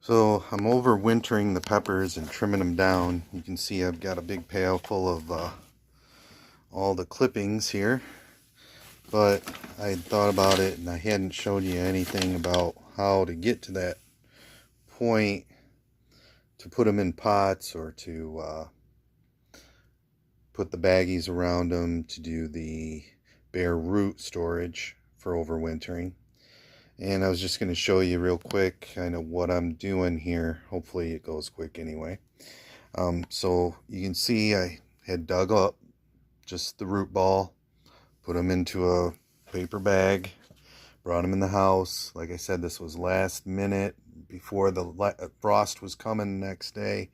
So I'm overwintering the peppers and trimming them down. You can see I've got a big pail full of all the clippings here. But I had thought about it and I hadn't showed you anything about how to get to that point to put them in pots or to put the baggies around them to do the bare root storage for overwintering. And I was just going to show you real quick kind of what I'm doing here. Hopefully it goes quick anyway. So you can see I had dug up just the root ball, put them into a paper bag, brought them in the house. Like I said, this was last minute before the frost was coming the next day.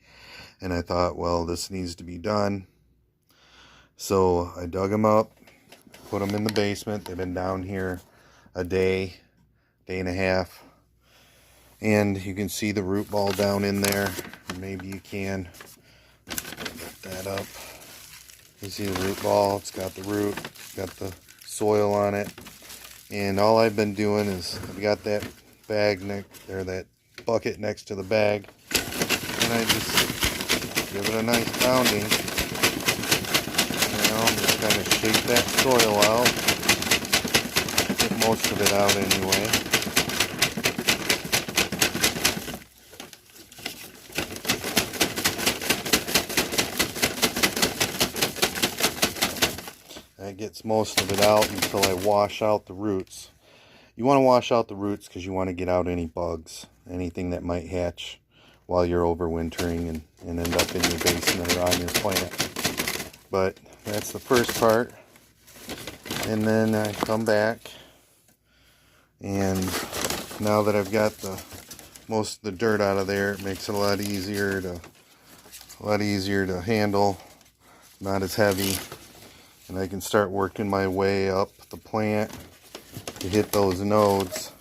And I thought, well, this needs to be done. So I dug them up, put them in the basement. They've been down here a day and a half, and you can see the root ball down in there. Maybe you can get that up. You see the root ball, it's got the root, got the soil on it, and all I've been doing is I've got that bag that bucket next to the bag, and I just give it a nice pounding. Just kind of shake that soil out, get most of it out anyway. That gets most of it out until I wash out the roots. You want to wash out the roots because you want to get out any bugs, anything that might hatch while you're overwintering and end up in your basement or on your plant. But that's the first part. And then I come back, and now that I've got most of the dirt out of there, it makes it a lot easier to handle, not as heavy. And I can start working my way up the plant to hit those nodes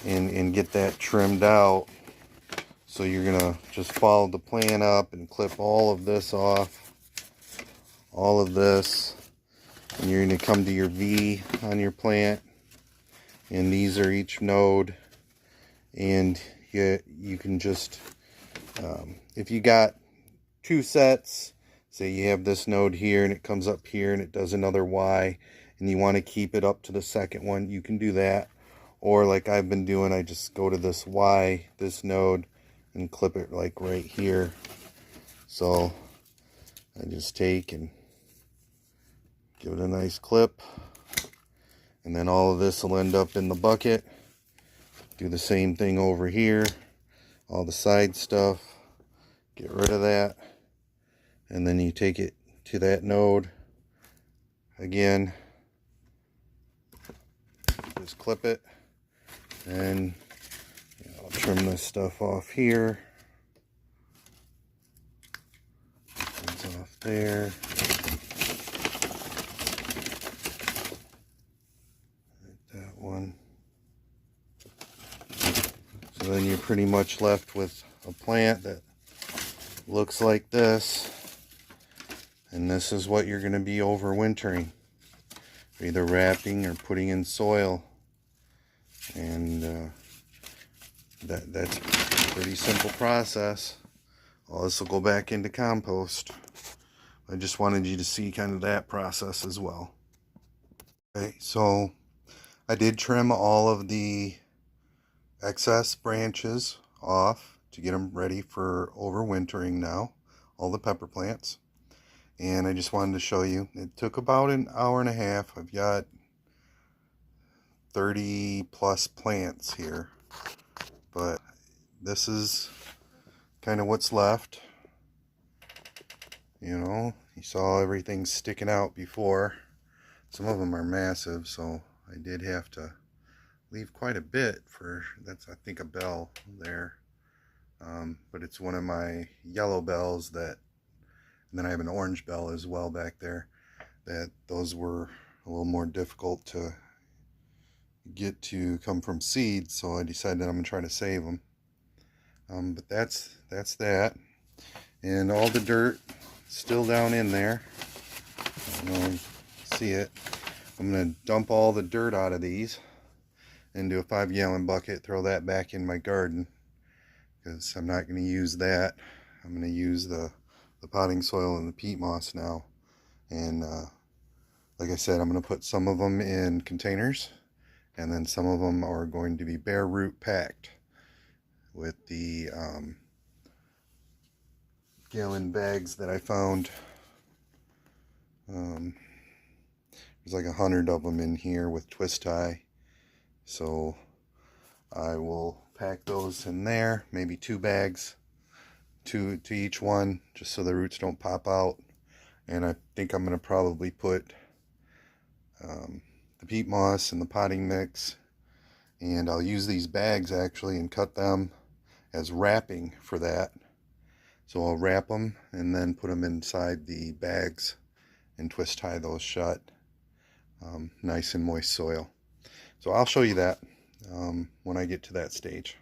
and get that trimmed out. So you're going to just follow the plant up and clip all of this off, all of this, and you're going to come to your V on your plant, and these are each node, and you can just, if you got two sets, say you have this node here and it comes up here and it does another Y, and you want to keep it up to the second one, you can do that. Or like I've been doing, I just go to this Y, this node, and clip it like right here. So I just take and give it a nice clip, and then all of this will end up in the bucket. Do the same thing over here, all the side stuff, get rid of that. And then you take it to that node again, just clip it, and I'll trim this stuff off here, it's off there, like that one. So then you're pretty much left with a plant that looks like this. And this is what you're going to be overwintering, either wrapping or putting in soil. And that's a pretty simple process. All this will go back into compost. I just wanted you to see kind of that process as well. Okay, so I did trim all of the excess branches off to get them ready for overwintering now, all the pepper plants. And I just wanted to show you, it took about an hour and a half. I've got 30 plus plants here, but this is kind of what's left. You know, you saw everything sticking out before. Some of them are massive, so I did have to leave quite a bit for, that's I think a bell there, but it's one of my yellow bells that, and then I have an orange bell as well back there, that those were a little more difficult to get to come from seeds, so I decided that I'm going to try to save them. But that's that. And all the dirt still down in there. I don't know if you can see it. I'm going to dump all the dirt out of these into a 5-gallon bucket, throw that back in my garden. because I'm not going to use that. I'm going to use the potting soil and the peat moss now. And like I said, I'm going to put some of them in containers, and then some of them are going to be bare root packed with the gallon bags that I found. There's like 100 of them in here with twist tie, so I will pack those in there, maybe 2 bags, two to each one, just so the roots don't pop out. And I think I'm going to probably put the peat moss and the potting mix, and I'll use these bags actually and cut them as wrapping for that. So I'll wrap them and then put them inside the bags and twist tie those shut. Nice and moist soil. So I'll show you that when I get to that stage.